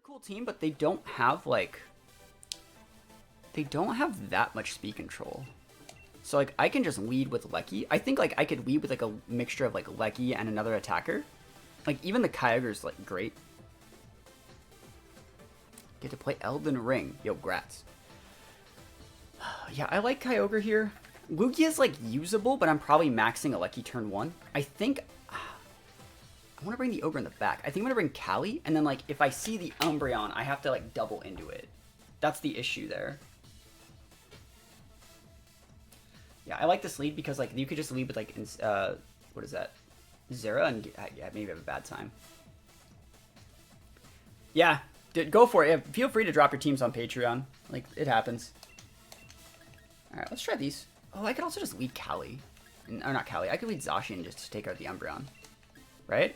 cool team, but they don't have like that much speed control. So like I can just lead with Lecky. I think like I could lead with like a mixture of like Lecky and another attacker. Like even the Kyogre's like great. Get to play Elden Ring. Yo, grats. Yeah, I like Kyogre here. Lugia is like usable, but I'm probably maxing a Lecky turn 1. I think I want to bring the Ogre in the back. I think I'm going to bring Callie, and then like if I see the Umbreon, I have to like double into it. That's the issue there. Yeah, I like this lead because like you could just lead with like what is that? Zera, and yeah, maybe have a bad time. Yeah, go for it. Yeah, feel free to drop your teams on Patreon. Like it happens. All right, let's try these. Oh, I could also just lead Callie. Or not Callie. I could lead Zacian just to take out the Umbreon. Right?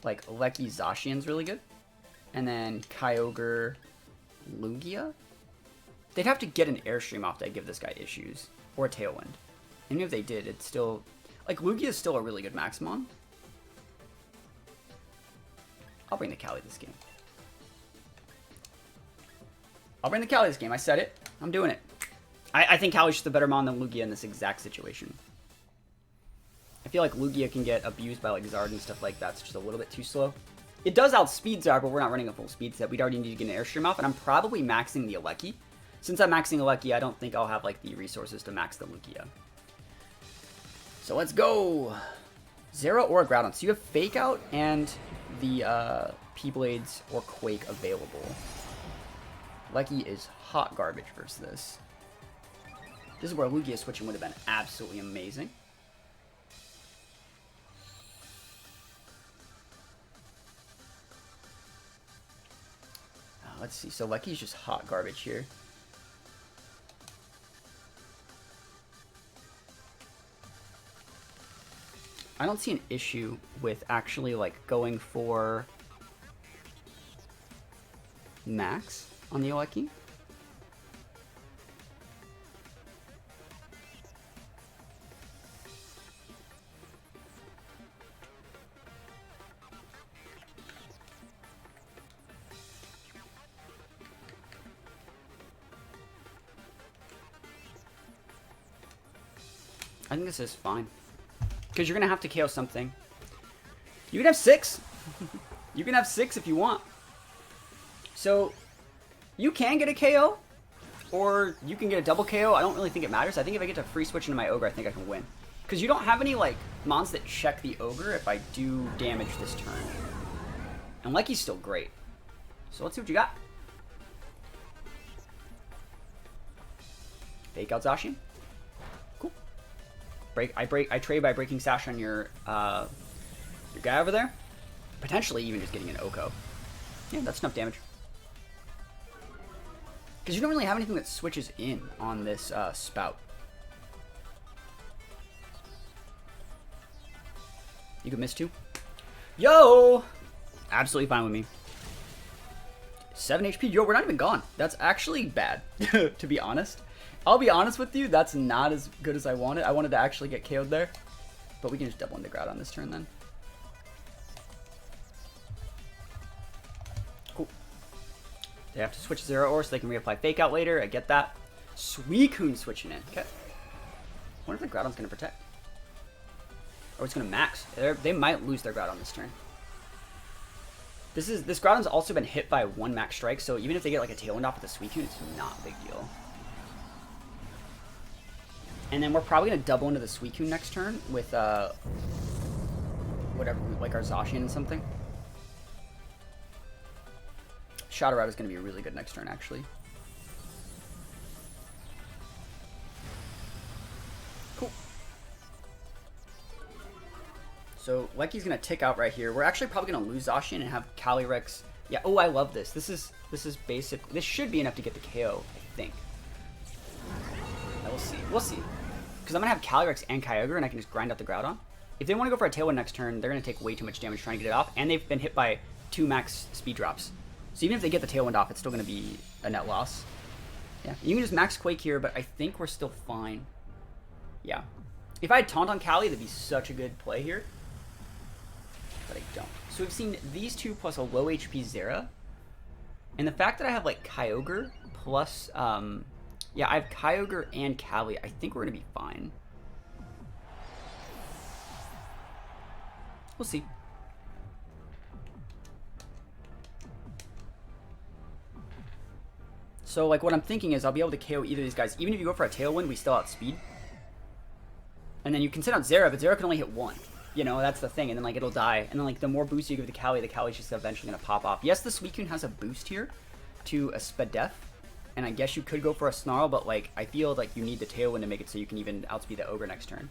Like, Lecky Zacian's really good. And then Kyogre Lugia. They'd have to get an Airstream off that give this guy issues. Or a Tailwind. And even if they did, it's still... Like, Lugia is still a really good Maximon. I'll bring the Callie this game. I'll bring the Callie this game. I said it. I'm doing it. I think Callie's just a better Mon than Lugia in this exact situation. I feel like Lugia can get abused by like Zard and stuff like that. It's just a little bit too slow. It does outspeed Zard, but we're not running a full speed set. We'd already need to get an Airstream off, and I'm probably maxing the Alecki. Since I'm maxing Alecki, I don't think I'll have like the resources to max the Lugia. So let's go. Zera or Groudon. So you have Fake Out and the P-Blades or Quake available. Lecky is hot garbage versus this. This is where Lugia switching would have been absolutely amazing. Let's see. So Lecky's just hot garbage here. I don't see an issue with actually like going for max on the Lecky. I think this is fine. Because you're going to have to KO something. You can have 6. You can have 6 if you want. So, you can get a KO. Or you can get a double KO. I don't really think it matters. I think if I get to free switch into my Ogre, I think I can win. Because you don't have any, like, mons that check the Ogre if I do damage this turn. And Lecky's still great. So let's see what you got. Fake Out Zacian. I trade by breaking Sash on your guy over there. Potentially even just getting an Oko. Yeah, that's enough damage. Because you don't really have anything that switches in on this spout. You could miss 2. Yo! Absolutely fine with me. 7 HP. Yo, we're not even gone. That's actually bad, to be honest. I'll be honest with you, that's not as good as I wanted. I wanted to actually get KO'd there. But we can just double into Groudon on this turn then. Cool. They have to switch Zeraora so they can reapply Fake Out later. I get that. Suicune switching in. Okay. I wonder if the Groudon's going to protect. Or it's going to max. They might lose their Groudon this turn. This Groudon's also been hit by 1 max strike, so even if they get like a Tailwind off with the Suicune, it's not a big deal. And then we're probably going to double into the Suicune next turn with, whatever, like our Zacian and something. Shadowroute is going to be really good next turn, actually. Cool. So, Lecky's going to tick out right here. We're actually probably going to lose Zacian and have Calyrex. Yeah, oh, I love this. This is basic. This should be enough to get the KO, I think. We'll see. We'll see. Because I'm going to have Calyrex and Kyogre, and I can just grind out the Groudon. If they want to go for a Tailwind next turn, they're going to take way too much damage trying to get it off, and they've been hit by 2 max speed drops. So even if they get the Tailwind off, it's still going to be a net loss. Yeah, you can just max Quake here, but I think we're still fine. Yeah. If I had Taunt on Callie, that'd be such a good play here. But I don't. So we've seen these two plus a low HP Zera. And the fact that I have, like, Kyogre plus, yeah, I have Kyogre and Cali. I think we're going to be fine. We'll see. So, like, what I'm thinking is I'll be able to KO either of these guys. Even if you go for a Tailwind, we still outspeed. And then you can send out Zera, but Zera can only hit one. You know, that's the thing. And then, like, it'll die. And then, like, the more boost you give the Cali's just eventually going to pop off. Yes, the Suicune has a boost here to a Spadef. And I guess you could go for a Snarl, but, like, I feel like you need the Tailwind to make it so you can even outspeed the Ogre next turn.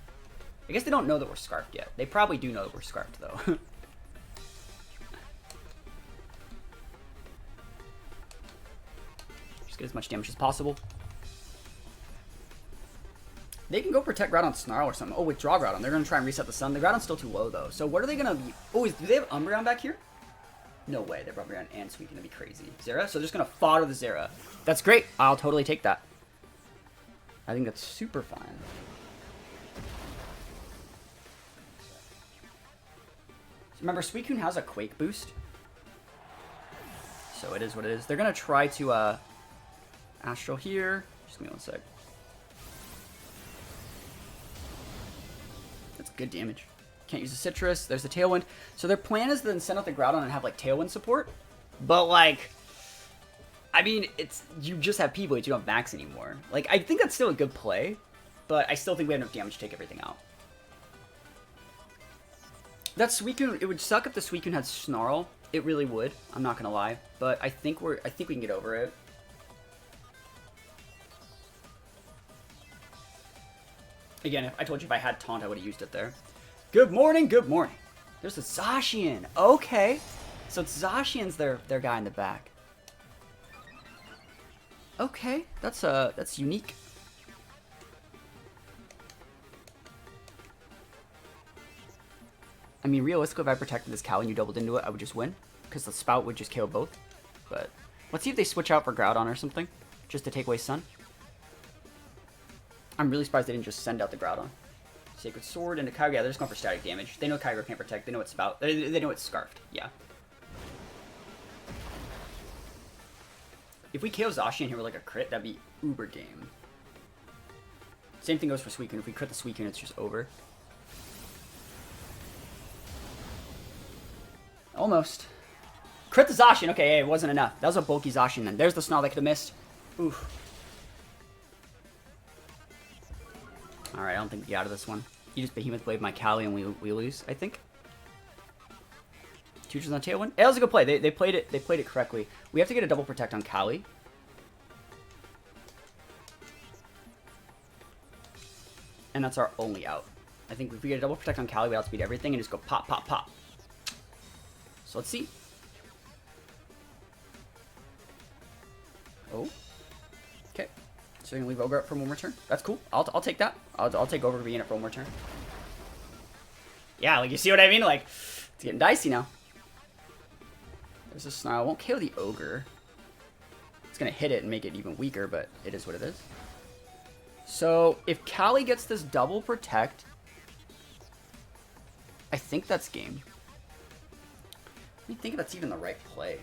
I guess they don't know that we're Scarfed yet. They probably do know that we're Scarfed, though. Just get as much damage as possible. They can go protect Groudon Snarl or something. Oh, withdraw Groudon. They're going to try and reset the sun. The Groudon's still too low, though. So what are they going to be... Oh, do they have Umbreon back here? No way. They have Umbreon and Suicune. Going to be crazy. Zera? So they're just going to fodder the Zera. That's great. I'll totally take that. I think that's super fine. So remember, Suicune has a Quake boost. So it is what it is. They're going to try to Astral here. Just give me one sec. That's good damage. Can't use the Citrus. There's the Tailwind. So their plan is then send out the Groudon and have, like, Tailwind support. But, like, I mean, it's you just have P-Blade. You don't have Max anymore. Like, I think that's still a good play. But I still think we have enough damage to take everything out. That Suicune, it would suck if the Suicune had Snarl. It really would. I'm not going to lie. But I think we can get over it. Again, if I told you if I had Taunt, I would have used it there. Good morning, good morning. There's a Zacian. Okay. So it's Zacian's their guy in the back. Okay, that's unique. I mean, realistically, if I protected this Cal and you doubled into it, I would just win. Because the Spout would just KO both. But let's see if they switch out for Groudon or something. Just to take away Sun. I'm really surprised they didn't just send out the Groudon. Sacred Sword into Kyogre. Yeah, they're just going for static damage. They know Kyogre can't protect. They know it's Spout. They know it's Scarfed. Yeah. If we KO Zacian here with like a crit, that'd be uber game. Same thing goes for Suicune. If we crit the Suicune, it's just over. Almost. Crit the Zacian. Okay, hey, it wasn't enough. That was a bulky Zacian then. There's the Snarl they could have missed. Oof. Alright, I don't think we get out of this one. You just Behemoth Blade my Cali and we lose, I think. Tutors on Tailwind. That was a good play. They played it correctly. We have to get a double protect on Cali. And that's our only out. I think if we get a double protect on Cali, we outspeed everything and just go pop, pop, pop. So let's see. Oh. Okay. So you're going to leave Ogre up for one more turn? That's cool. I'll take that. I'll take Ogre being up for one more turn. Yeah, like, you see what I mean? Like, it's getting dicey now. There's a Snarl. I won't KO the Ogre. It's going to hit it and make it even weaker, but it is what it is. So, if Cali gets this double protect, I think that's game. Let me think if that's even the right play.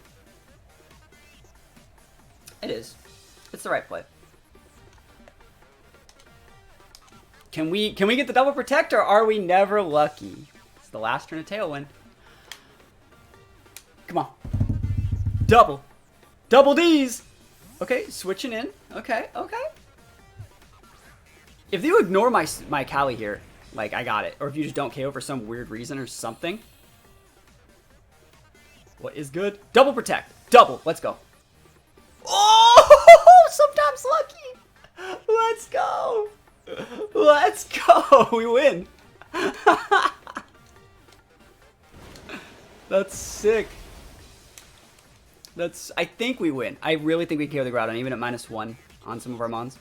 It is. It's the right play. Can we get the double protect, or are we never lucky? It's the last turn of Tailwind. Come on. Double. Double D's! Okay, switching in. Okay, okay. If you ignore my Cali here, like, I got it. Or if you just don't KO for some weird reason or something. What is good? Double protect. Double. Let's go. Oh! Sometimes lucky. Let's go. Let's go. We win. That's sick. I think we win. I really think we KO the Groudon, even at -1 on some of our mons.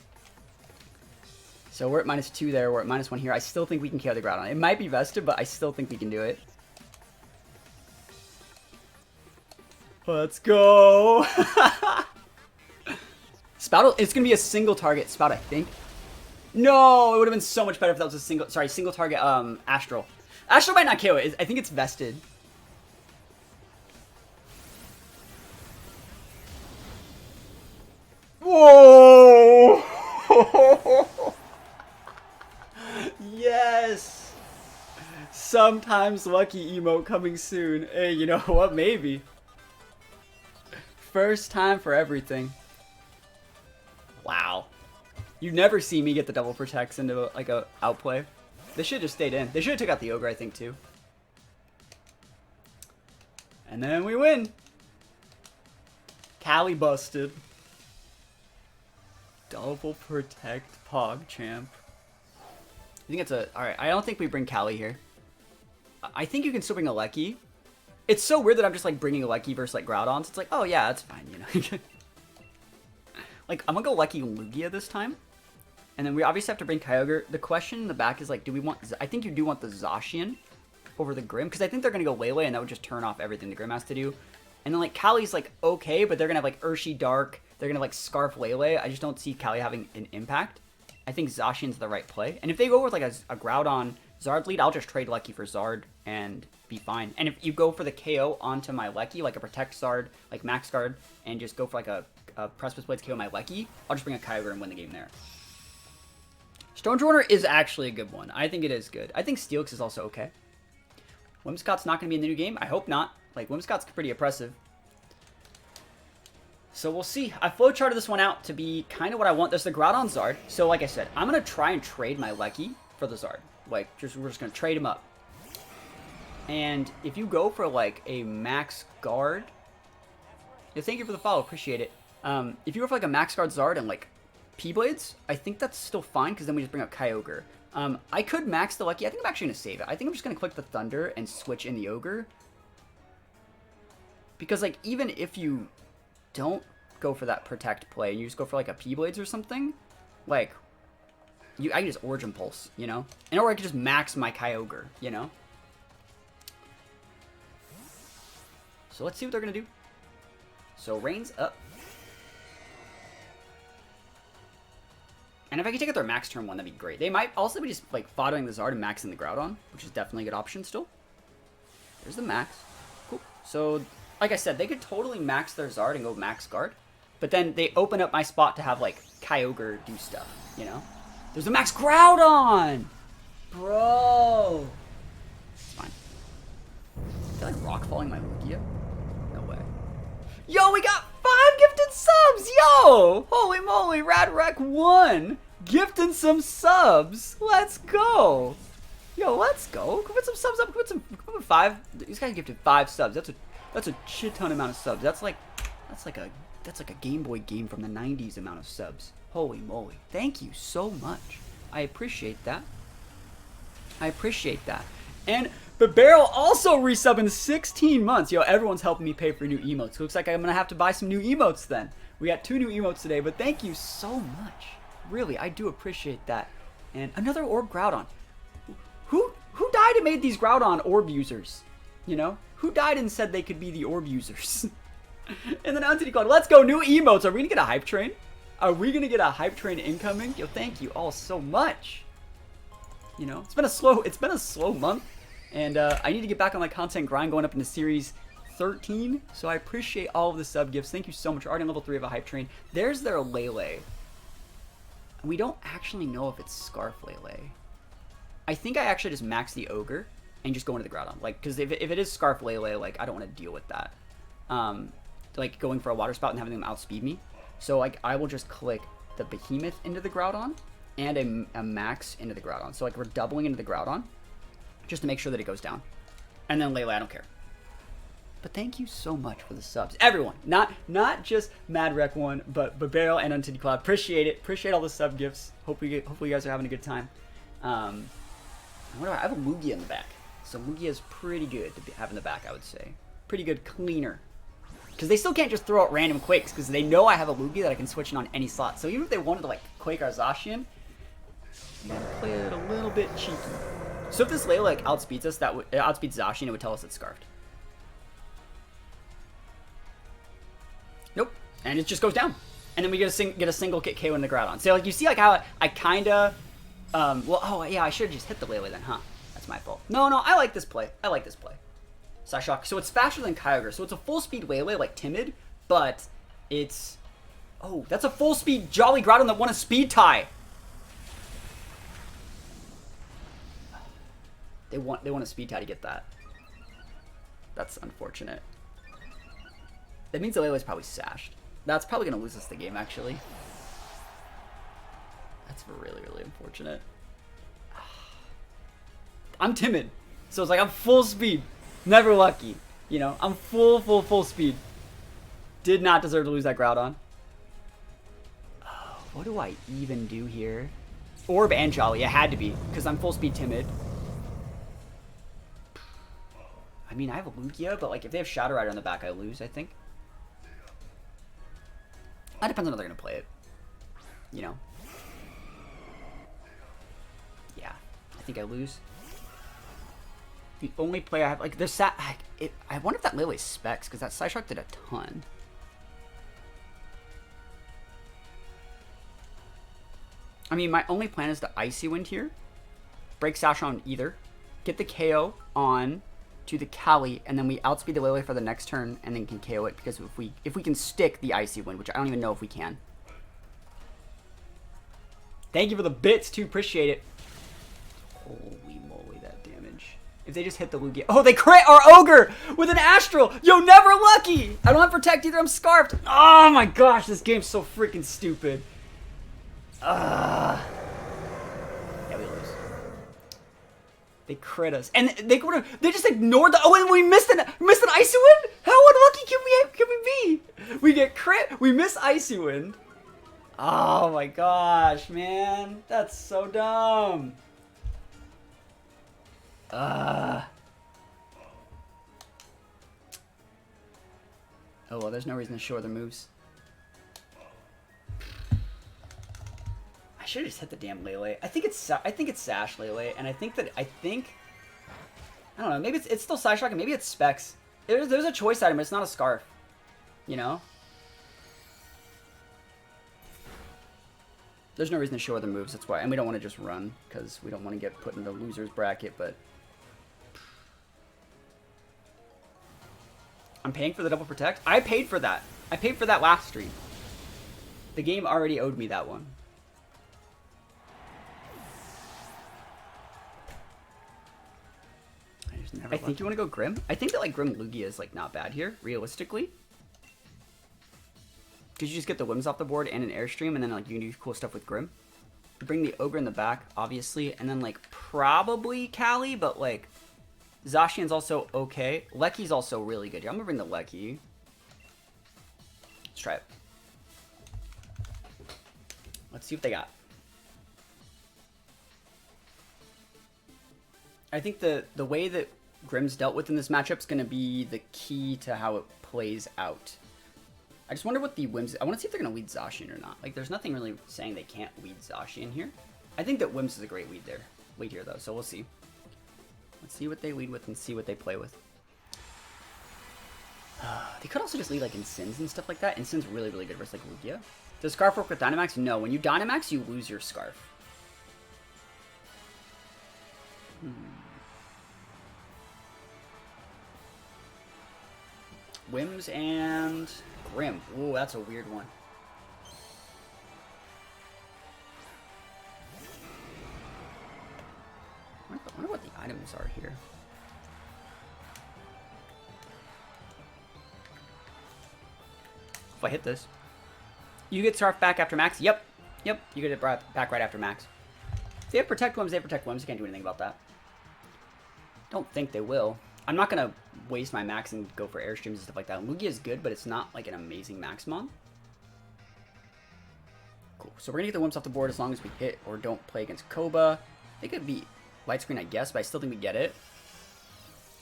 So we're at -2 there. We're at -1 here. I still think we can KO the Groudon. It might be vested, but I still think we can do it. Let's go. Spout, it's going to be a single target Spout, I think. No, it would have been so much better if that was a single target Astral. Astral might not KO it. I think it's vested. sometimes lucky emote coming soon. Hey, you know what? Maybe. First time for everything. Wow. You never see me get the double protects into like a outplay. They should have just stayed in. They should have took out the ogre, I think, too. And then we win. Callie busted. Double protect PogChamp. I think it's a... Alright, I don't think we bring Callie here. I think you can still bring a Lecky. It's so weird that I'm just like bringing a Lecky versus like Groudons. It's like, oh yeah, that's fine, you know. Like, I'm gonna go Lecky Lugia this time. And then we obviously have to bring Kyogre. The question in the back is like, do we want... I think you do want the Zacian over the Grim. Because I think they're gonna go Lele and that would just turn off everything the Grim has to do. And then like Callie's like okay, but they're gonna have like Urshi Dark. They're gonna like Scarf Lele. I just don't see Callie having an impact. I think Zacian's the right play. And if they go with like a Groudon Zard lead, I'll just trade Lecky for Zard and be fine. And if you go for the KO onto my Lecky, like a Protect Zard, like Max Guard, and just go for like a Precipice Blades KO my Lecky, I'll just bring a Kyogre and win the game there. Stone Joiner is actually a good one. I think it is good. I think Steelix is also okay. Whimsicott's not going to be in the new game. I hope not. Like, Whimsicott's pretty oppressive. So we'll see. I flowcharted this one out to be kind of what I want. There's the Groudon Zard. So like I said, I'm going to try and trade my Lecky for the Zard. Like, we're just going to trade him up. And if you go for like a Max Guard... Yeah, thank you for the follow. Appreciate it. If you go for like a Max Guard Zard and like P-Blades, I think that's still fine because then we just bring up Kyogre. I could max the Lecky. I think I'm actually going to save it. I think I'm just going to click the Thunder and switch in the Ogre. Because like even if you don't go for that Protect play and you just go for like a P-Blades or something, like I can just Origin Pulse, you know? And or I could just max my Kyogre, you know? So let's see what they're going to do. So Rain's up. And if I could take out their max turn one, that'd be great. They might also be just like following the Zard and maxing the Groudon, which is definitely a good option still. There's the max. Cool. So, like I said, they could totally max their Zard and go max guard. But then they open up my spot to have like Kyogre do stuff, you know? There's a max Groudon! Bro! It's fine. I feel like rock falling my Lugia. No way. Yo, we got 5 gifted subs! Yo! Holy moly, RadRec1! Gifting some subs! Let's go! Yo, let's go! Put some subs up. Put 5. These guys gifted 5 subs. That's a shit ton amount of subs. That's like a Game Boy game from the 90s amount of subs. Holy moly. Thank you so much. I appreciate that. I appreciate that. And Barrel also resubbed in 16 months. Yo, everyone's helping me pay for new emotes. Looks like I'm gonna have to buy some new emotes then. We got 2 new emotes today, but thank you so much. Really, I do appreciate that. And another Orb Groudon. Who died and made these Groudon Orb users? You know? Who died and said they could be the Orb users? And then Entity Cloud, let's go, new emotes. Are we gonna get a hype train? Are we gonna get a hype train incoming? Yo, thank you all so much. You know, it's been a slow month. And I need to get back on my content grind going up into Series 13. So I appreciate all of the sub gifts. Thank you so much. We're already on level 3 of a hype train. There's their Lele. We don't actually know if it's Scarf Lele. I think I actually just max the Ogre and just go into the Groudon. Like, because if it is Scarf Lele, like, I don't want to deal with that. Like, going for a Water Spout and having them outspeed me. So, like, I will just click the Behemoth into the Groudon and a Max into the Groudon. So, like, we're doubling into the Groudon just to make sure that it goes down. And then Lele, I don't care. But thank you so much for the subs. Everyone. Not just MadRec1, but Barrel and Untity Cloud. Appreciate it. Appreciate all the sub gifts. Hopefully you guys are having a good time. I have a Lugia in the back. So Lugia is pretty good to have in the back, I would say. Pretty good cleaner. Because they still can't just throw out random Quakes, because they know I have a Lugia that I can switch in on any slot. So even if they wanted to, like, Quake our Zacian, you gotta play it a little bit cheeky. So if this Lele, like, outspeeds us, outspeeds Zacian, it would tell us it's Scarfed. Nope. And it just goes down. And then we get a single kick KO in the Groudon. So, like, you see, like, how I kinda, well, oh, yeah, I should have just hit the Lele then, huh? That's my fault. No, I like this play. I like this play. Psyshock. So it's faster than Kyogre. So it's a full speed Lele, like Timid, but it's... Oh, that's a full speed Jolly Groudon that won a speed tie. They want a speed tie to get that. That's unfortunate. That means the Lele's probably sashed. That's probably gonna lose us the game, actually. That's really, really unfortunate. I'm timid. So it's like I'm full speed. Never lucky. You know, I'm full speed. Did not deserve to lose that Groudon. Oh, what do I even do here? Orb and Jolly. It had to be, because I'm full speed timid. I mean, I have a Lugia, but like if they have Shadow Rider on the back, I lose, I think. That depends on how they're going to play it. You know? Yeah. I think I lose. The only play I have, like, there's that. I wonder if that Lele specs, because that Psyshock did a ton. I mean, my only plan is to Icy Wind here. Break Sash on either. Get the KO on to the Cali, and then we outspeed the Lele for the next turn, and then can KO it, because if we can stick the Icy Wind, which I don't even know if we can. Thank you for the bits, too. Appreciate it. Holy moly, that damage. If they just hit the Lugia. Oh, they crit our Ogre with an Astral. Yo, never lucky. I don't have Protect either. I'm Scarfed. Oh my gosh, this game's so freaking stupid. Yeah, we lose. They crit us, and they just ignored the. Oh, and we missed an Icy Wind. How unlucky can we be? We get crit. We miss Icy Wind. Oh my gosh, man, that's so dumb. Oh well, there's no reason to show other moves. I should have just hit the damn Lele. I think it's Sash Lele, and I don't know. Maybe it's still Psyshock, and maybe it's Specs. There's a choice item, but it's not a Scarf. You know. There's no reason to show other moves. That's why, and we don't want to just run because we don't want to get put in the losers bracket. But I'm paying for the double protect. I paid for that. I paid for that last stream. The game already owed me that one. I think you want to go Grim. I think that like Grim Lugia is like not bad here, realistically. Because you just get the Whims off the board and an Airstream, and then like you can do cool stuff with Grim. You bring the Ogre in the back, obviously, and then like probably Cali, but like Zacian's also okay. Lecky's also really good. I'm gonna bring the Lecky. Let's try it. Let's see what they got. I think the way that Grim's dealt with in this matchup is going to be the key to how it plays out. I just wonder what the Whims... I want to see if they're going to lead Zacian or not. Like, there's nothing really saying they can't lead Zacian here. I think that Whims is a great lead here, though, so we'll see. Let's see what they lead with and see what they play with. They could also just lead, like, Insins and stuff like that. Insin's really, really good versus, like, Lugia. Does Scarf work with Dynamax? No. When you Dynamax, you lose your Scarf. Whims and Grim. Ooh, that's a weird one. I wonder what the items are here. If I hit this, you get Scarf back after max. Yep, you get it back right after max. If they have Protect Whims, they Protect Whims. You can't do anything about that. Don't think they will. I'm not going to waste my max and go for Airstreams and stuff like that. Lugia is good, but it's not like an amazing Maxmon. Cool. So we're going to get the Wimps off the board as long as we hit or don't play against Koba. They could be Light Screen, I guess, but I still think we get it.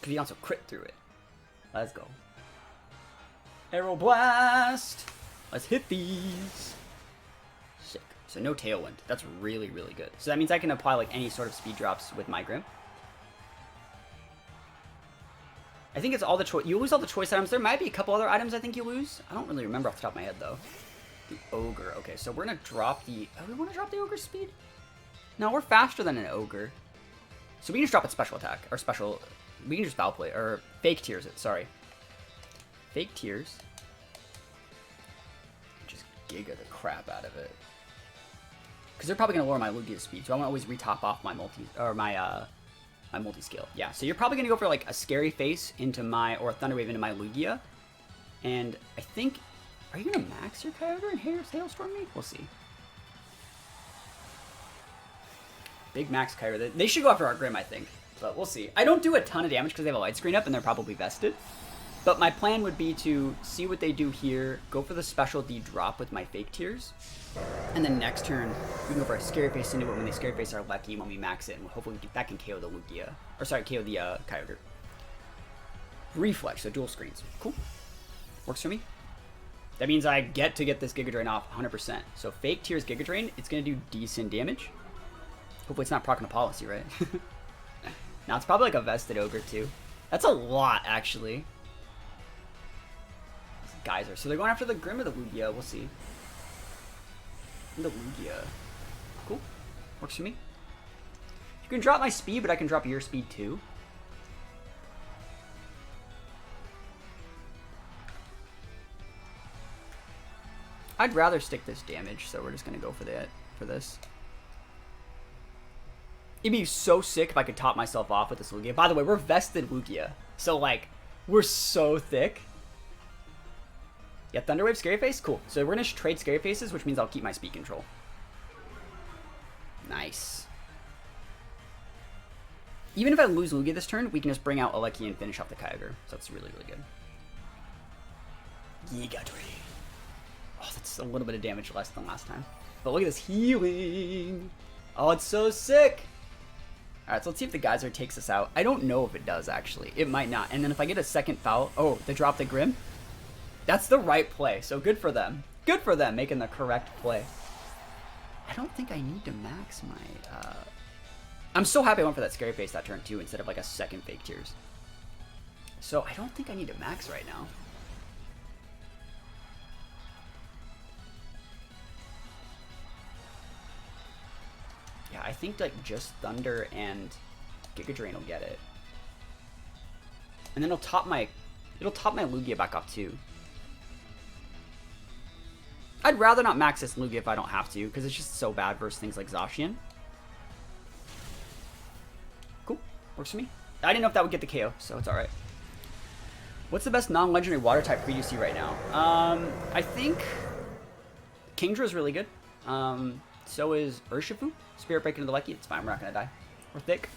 Because you also crit through it. Let's go. Arrow Blast! Let's hit these! Sick. So no Tailwind. That's really, really good. So that means I can apply like any sort of speed drops with my Grim. I think it's all the choice. You lose all the choice items. There might be a couple other items I think you lose. I don't really remember off the top of my head though. The Ogre. Okay, so we're gonna drop the. Oh, we want to drop the Ogre speed? No, we're faster than an Ogre. So we can just drop its special attack or special. We can just Foul Play or Fake Tears it. Sorry. Fake Tears. Just Giga the crap out of it. Because they're probably gonna lower my Lugia speed, so I want to always retop off my multi or my my multi-scale. Yeah, so you're probably going to go for like a Scary Face into my, or a Thunder Wave into my Lugia. And I think, are you going to max your Kyogre and Hailstorm me? We'll see. Big max Kyogre. They should go after our Grim, I think. But we'll see. I don't do a ton of damage because they have a light screen up and they're probably vested. But my plan would be to see what they do here, go for the specialty drop with my fake tears, and then next turn we can go for a Scary Face into it when they Scary Face our Lucky when we max it, and hopefully that can KO the Lugia. Or sorry, KO the Kyogre. Reflex, so dual screens. Cool. Works for me. That means I get to get this Giga Drain off 100%. So fake tears Giga Drain, it's going to do decent damage. Hopefully it's not proccing a policy, right? Now it's probably like a vested ogre too. That's a lot, actually. Geyser. So they're going after the Grim or the Lugia. We'll see. The Lugia. Cool. Works for me. You can drop my speed, but I can drop your speed too. I'd rather stick this damage, so we're just gonna go for this. It'd be so sick if I could top myself off with this Lugia. By the way, we're vested Lugia, so like we're so thick. Yeah, Thunder Wave, Scary Face, cool. So we're gonna trade Scary Faces, which means I'll keep my speed control. Nice. Even if I lose Lugia this turn, we can just bring out Aleki and finish off the Kyogre. So that's really, really good. Giga Drain. Oh, that's a little bit of damage less than last time. But look at this healing. Oh, it's so sick. Alright, so let's see if the Geyser takes us out. I don't know if it does, actually. It might not. And then if I get a second foul... Oh, they drop the Grim? That's the right play, so good for them. Good for them, making the correct play. I don't think I need to max my... I'm so happy I went for that Scary Face that turn, too, instead of like a second Fake Tears. So I don't think I need to max right now. Yeah, I think like just Thunder and Giga Drain will get it. And then it'll top my Lugia back off too. I'd rather not max this Lugia if I don't have to, because it's just so bad versus things like Zacian. Cool. Works for me. I didn't know if that would get the KO, so it's alright. What's the best non-legendary water type for UC right now? I think Kingdra is really good. So is Urshifu. Spirit Break into the Lucky. It's fine. We're not going to die. We're thick.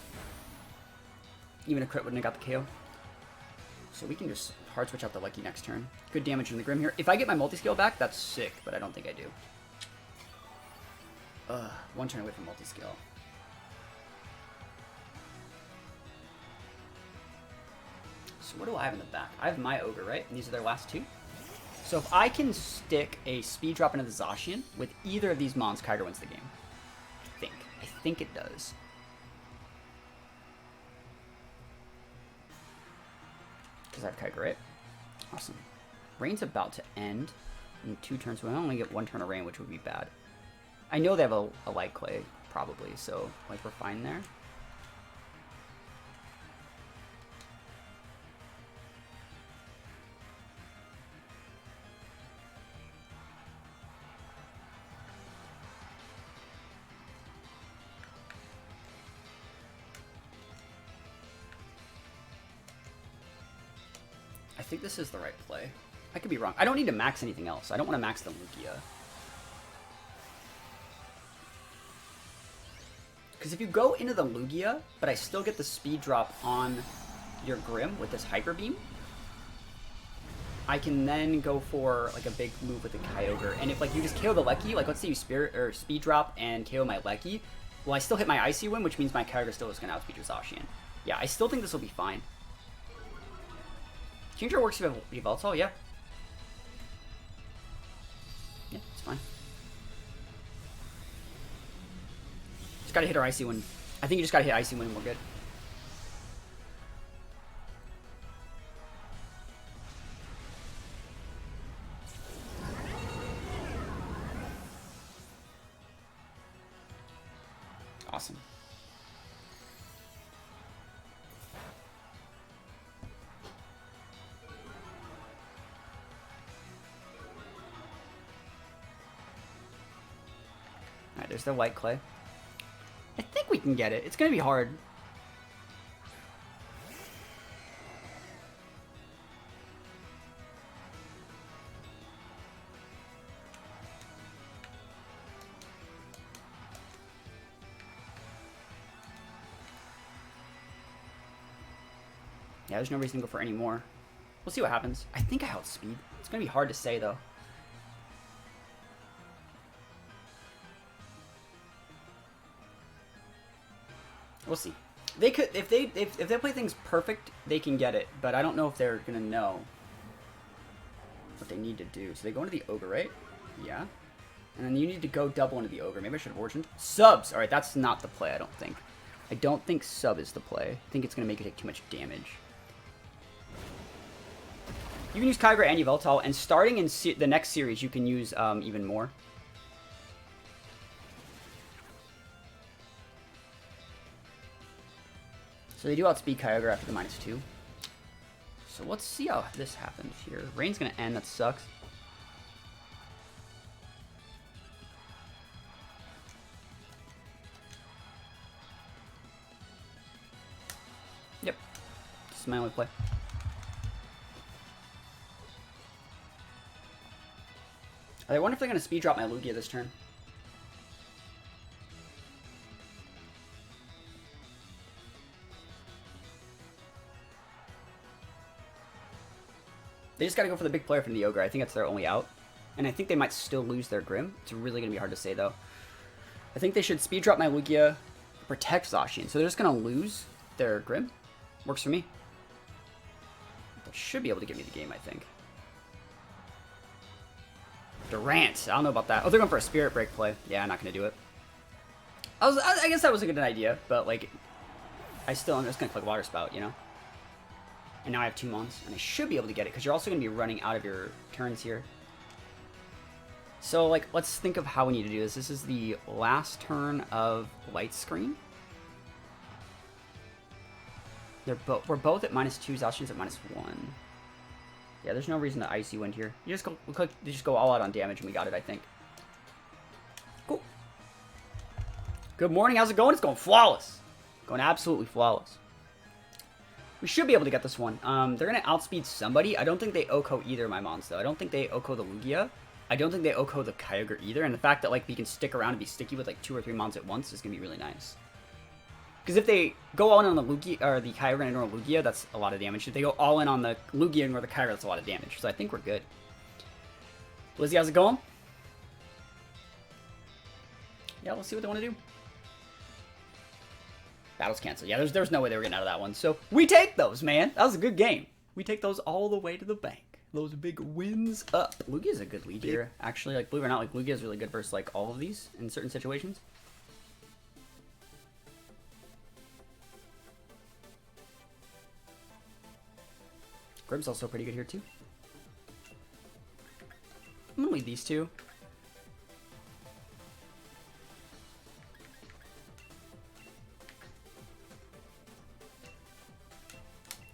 Even a crit wouldn't have got the KO. So we can just hard switch out the Lucky next turn. Good damage from the Grim here. If I get my multi-scale back, that's sick, but I don't think I do. One turn away from multi-scale. So what do I have in the back? I have my Ogre, right? And these are their last two. So if I can stick a speed drop into the Zacian with either of these mons, Kyogre wins the game. I think it does. Because I have Kyogre, right? Awesome. Rain's about to end in 2 turns, so we only get 1 turn of rain, which would be bad. I know they have a light clay, probably, so like we're fine there. I think this is the right play. I could be wrong. I don't need to max anything else. I don't want to max the Lugia. Because if you go into the Lugia, but I still get the speed drop on your Grim with this Hyper Beam, I can then go for like a big move with the Kyogre. And if like you just KO the Lecky, like let's say you Spirit or Speed Drop and KO my Lecky, well I still hit my Icy Wind, which means my Kyogre still is going to outspeed your Zacian. Yeah, I still think this will be fine. Kingdra works with Volcanion, yeah. Yeah, it's fine. Just gotta hit our Icy Wind. I think you just gotta hit Icy Wind and we're good. Awesome. Alright, there's the white clay. I think we can get it. It's going to be hard. Yeah, there's no reason to go for any more. We'll see what happens. I think I outspeed. It's going to be hard to say, though. We'll see. They could, if they play things perfect, they can get it. But I don't know if they're going to know what they need to do. So they go into the Ogre, right? Yeah. And then you need to go double into the Ogre. Maybe I should have Origin. Subs! Alright, that's not the play, I don't think. I don't think sub is the play. I think it's going to make it take too much damage. You can use Kyogre and Yveltal, and starting in the next series, you can use even more. So they do outspeed Kyogre after the -2. So let's see how this happens here. Rain's going to end, that sucks. Yep. This is my only play. I wonder if they're going to speed drop my Lugia this turn. They just got to go for the big player from the Ogre. I think that's their only out. And I think they might still lose their Grim. It's really going to be hard to say, though. I think they should speed drop my Lugia, protect Zacian. So they're just going to lose their Grim. Works for me. They should be able to give me the game, I think. Durant. I don't know about that. Oh, they're going for a Spirit Break play. Yeah, I'm not going to do it. I guess that was a good idea, but, like, I'm just going to click Water Spout, you know? And now I have 2 Mons, and I should be able to get it, because you're also going to be running out of your turns here. So, like, let's think of how we need to do this. This is the last turn of Light Screen. We're both at -2, Zacian's at -1. Yeah, there's no reason to Icy Wind here. You just go all out on damage, and we got it, I think. Cool. Good morning, how's it going? It's going flawless. Going absolutely flawless. We should be able to get this one. They're going to outspeed somebody. I don't think they OHKO either of my Mons, though. I don't think they OHKO the Lugia. I don't think they OHKO the Kyogre either. And the fact that, like, we can stick around and be sticky with, like, 2 or 3 Mons at once is going to be really nice. Because if they go all in on the Lugia, or the Kyogre and ignore Lugia, that's a lot of damage. If they go all in on the Lugia and ignore the Kyogre, that's a lot of damage. So I think we're good. Lizzie, how's it going? Yeah, we'll see what they want to do. Battle's canceled. Yeah, there's no way they were getting out of that one. So we take those, man. That was a good game. We take those all the way to the bank. Those big wins up. Lugia's a good lead here, actually. Like, believe it or not, like, Lugia's really good versus, like, all of these in certain situations. Grim's also pretty good here, too. I'm gonna lead these two.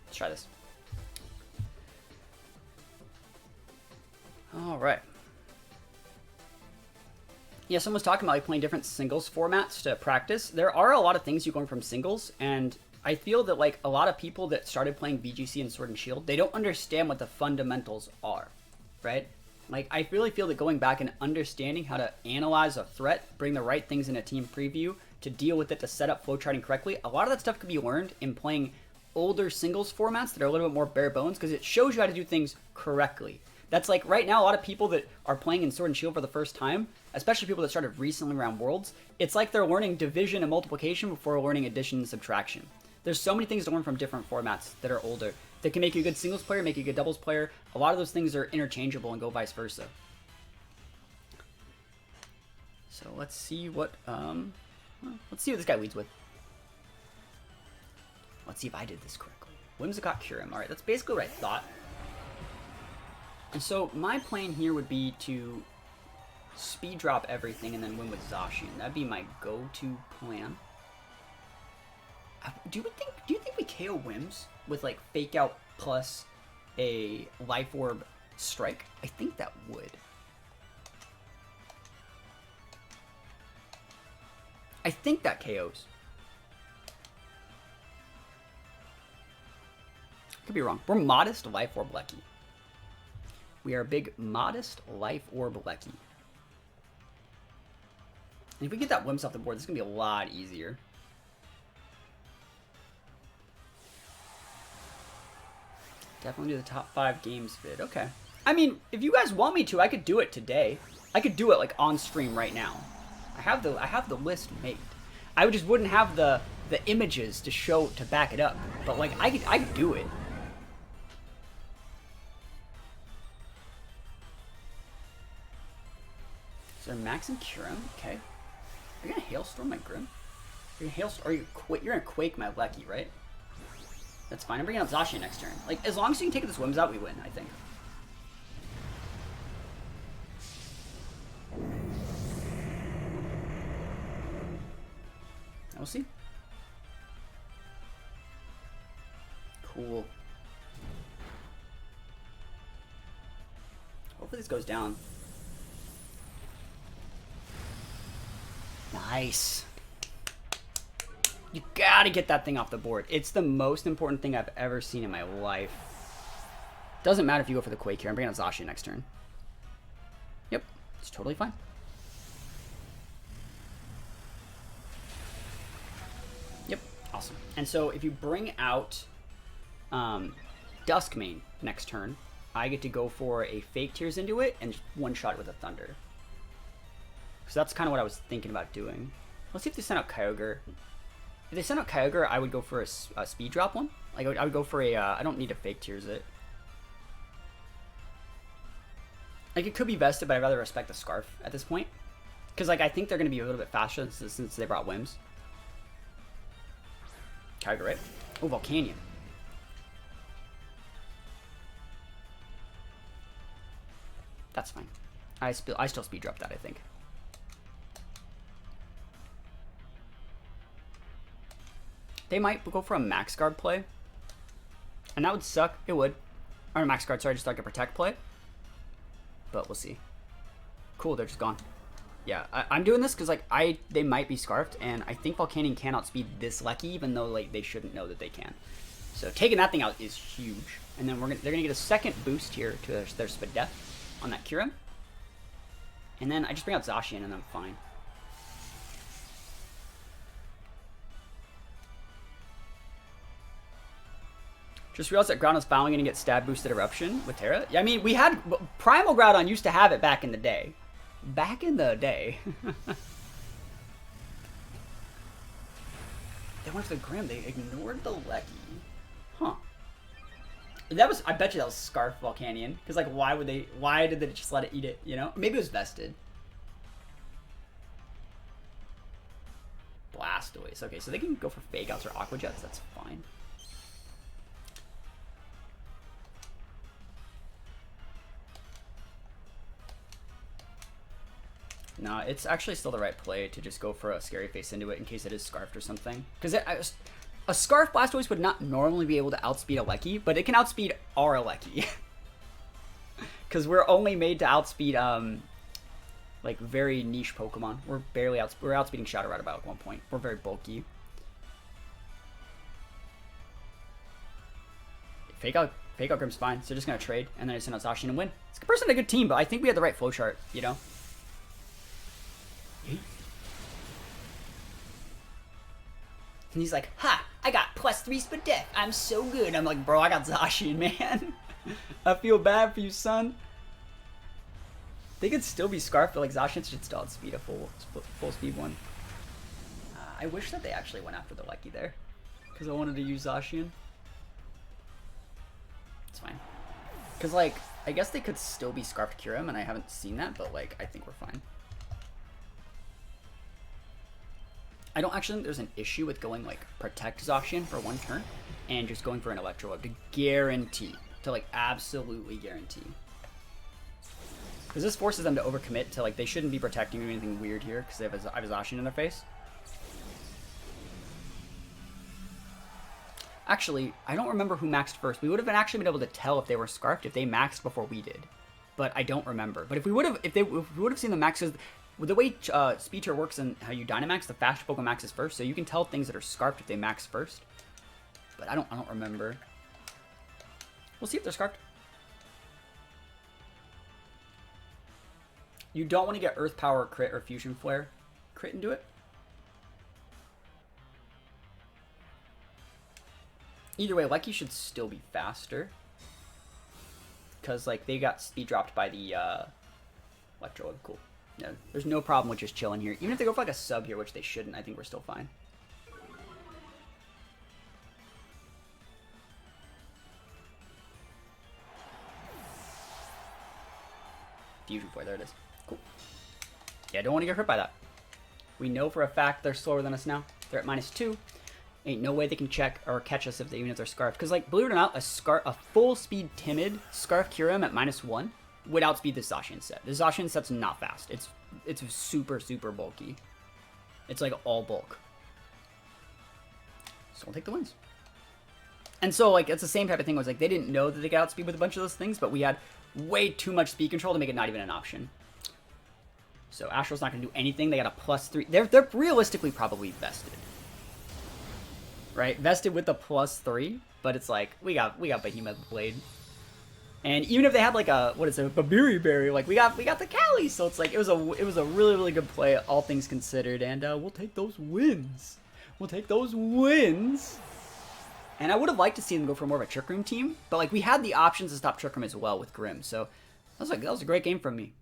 Let's try this. Alright. Yeah, someone was talking about like playing different singles formats to practice. There are a lot of things you going from singles, and I feel that like a lot of people that started playing VGC and Sword and Shield, they don't understand what the fundamentals are, right? Like, I really feel that going back and understanding how to analyze a threat, bring the right things in a team preview to deal with it, to set up flow charting correctly, a lot of that stuff could be learned in playing older singles formats that are a little bit more bare bones, because it shows you how to do things correctly. That's like right now, a lot of people that are playing in Sword and Shield for the first time, especially people that started recently around Worlds, it's like they're learning division and multiplication before learning addition and subtraction. There's so many things to learn from different formats that are older that can make you a good singles player, make you a good doubles player. A lot of those things are interchangeable and go vice versa. So let's see what this guy leads with. Let's see if I did this correctly. Whimsicott Kyurem. Alright, that's basically what I thought. And so my plan here would be to speed drop everything and then win with Zacian. That'd be my go-to plan. Do you think we KO Whims with like Fake Out plus a Life Orb Strike? I think that would. I think that KOs. Could be wrong. We're Modest Life Orb Lecky. We are a big Modest Life Orb Lecky. And if we get that Whims off the board, this is going to be a lot easier. Definitely do the top 5 games vid. Okay. I mean, if you guys want me to, I could do it today. I could do it like on stream right now. I have the list made. I just wouldn't have the images to show to back it up. But like I could do it. So Max and Kyurem, okay. Are you gonna Hailstorm my Grim? You're gonna Quake my Lecky, right? That's fine. I'm bringing up Zacian next turn. Like, as long as you can take the swims out, we win, I think. We'll see. Cool. Hopefully this goes down. Nice. You gotta get that thing off the board. It's the most important thing I've ever seen in my life. Doesn't matter if you go for the Quake here. I'm bringing out Zacian next turn. Yep, it's totally fine. Yep, awesome. And so if you bring out Duskmane next turn, I get to go for a Fake Tears into it and just one-shot it with a Thunder. So that's kind of what I was thinking about doing. Let's see if they send out Kyogre. If they send out Kyogre, I would go for a speed drop one. Like I would go for a. I don't need to Fake Tears it. Like it could be vested, but I'd rather respect the Scarf at this point, because like I think they're going to be a little bit faster since they brought Whims. Kyogre, right? Oh, Volcanion. That's fine. I still speed drop that, I think. They might go for a Max Guard play. And that would suck. It would. Or a Max Guard, sorry, just like a Protect play. But we'll see. Cool, they're just gone. Yeah, I'm doing this because like they might be Scarfed, and I think Volcanion can outspeed this Lecky, even though like they shouldn't know that they can. So taking that thing out is huge. And then they're gonna get a second boost here to their Spadef on that Kyurem. And then I just bring out Zacian and I'm fine. Just realized that Groudon's finally going to get stab boosted Eruption with Terra. Yeah, I mean, we had... Primal Groudon used to have it back in the day. Back in the day. They went for the Grim. They ignored the Lecky. Huh. That was... I bet you that was Scarf Volcanion. Because, like, why would they... Why did they just let it eat it, you know? Maybe it was vested. Blastoise. Okay, so they can go for Fake Outs or Aqua Jets. That's fine. No, it's actually still the right play to just go for a Scary Face into it in case it is Scarfed or something. Because a Scarf Blastoise would not normally be able to outspeed a Lecky, but it can outspeed our Lecky. Because we're only made to outspeed, like, very niche Pokemon. We're outspeeding Shadow Rat about at one point. We're very bulky. Fake out Grim's fine, so just gonna trade, and then I send out Zacian and win. It's a person a good team, but I think we had the right flowchart, you know? And he's like, ha, I got +3 Spadef. I'm so good. I'm like, bro, I got Zacian, man. I feel bad for you, son. They could still be Scarfed, but like Zacian should still outspeed a full speed one. I wish that they actually went after the Lecky there, because I wanted to use Zacian. It's fine. Because like, I guess they could still be Scarfed Kyurem, and I haven't seen that, but like, I think we're fine. I don't actually think there's an issue with going like Protect Zacian for one turn and just going for an Electro Web to guarantee, to like absolutely guarantee. Because this forces them to overcommit to like, they shouldn't be protecting or anything weird here because they have a Zacian in their face. Actually, I don't remember who maxed first. We would have actually been able to tell if they were Scarfed if they maxed before we did. But I don't remember. But if we would have seen the maxes, the way Speed Tier works and how you Dynamax, the fast Pokemon maxes first, so you can tell things that are Scarfed if they max first. But I don't remember. We'll see if they're Scarfed. You don't want to get Earth Power crit or Fusion Flare crit into it. Either way, Lecky should still be faster. because like they got speed dropped by the Electro. Cool. No, there's no problem with just chilling here. Even if they go for like a sub here, which they shouldn't, I think we're still fine. Fusion Flare, there it is. Cool. Yeah, don't want to get hurt by that. We know for a fact they're slower than us now. They're at -2. Ain't no way they can check or catch us even if they're Scarfed. Because, like, believe it or not, a full speed Timid Scarf Kyurem at -1 would outspeed the Zacian set. The Zacian set's not fast. It's super, super bulky. It's like all bulk. So we'll take the wins. And so, like, it's the same type of thing. It was like they didn't know that they could outspeed with a bunch of those things, but we had way too much speed control to make it not even an option. So Astral's not going to do anything. They got a +3. They're realistically probably vested. Right? Vested with the +3, but it's like, we got Behemoth Blade. And even if they had like a, what is it, a Babiri Berry, like we got the Cali, so it's like, it was a really, really good play, all things considered, and we'll take those wins. We'll take those wins. And I would have liked to see them go for more of a Trick Room team, but like we had the options to stop Trick Room as well with Grim, so that was a great game from me.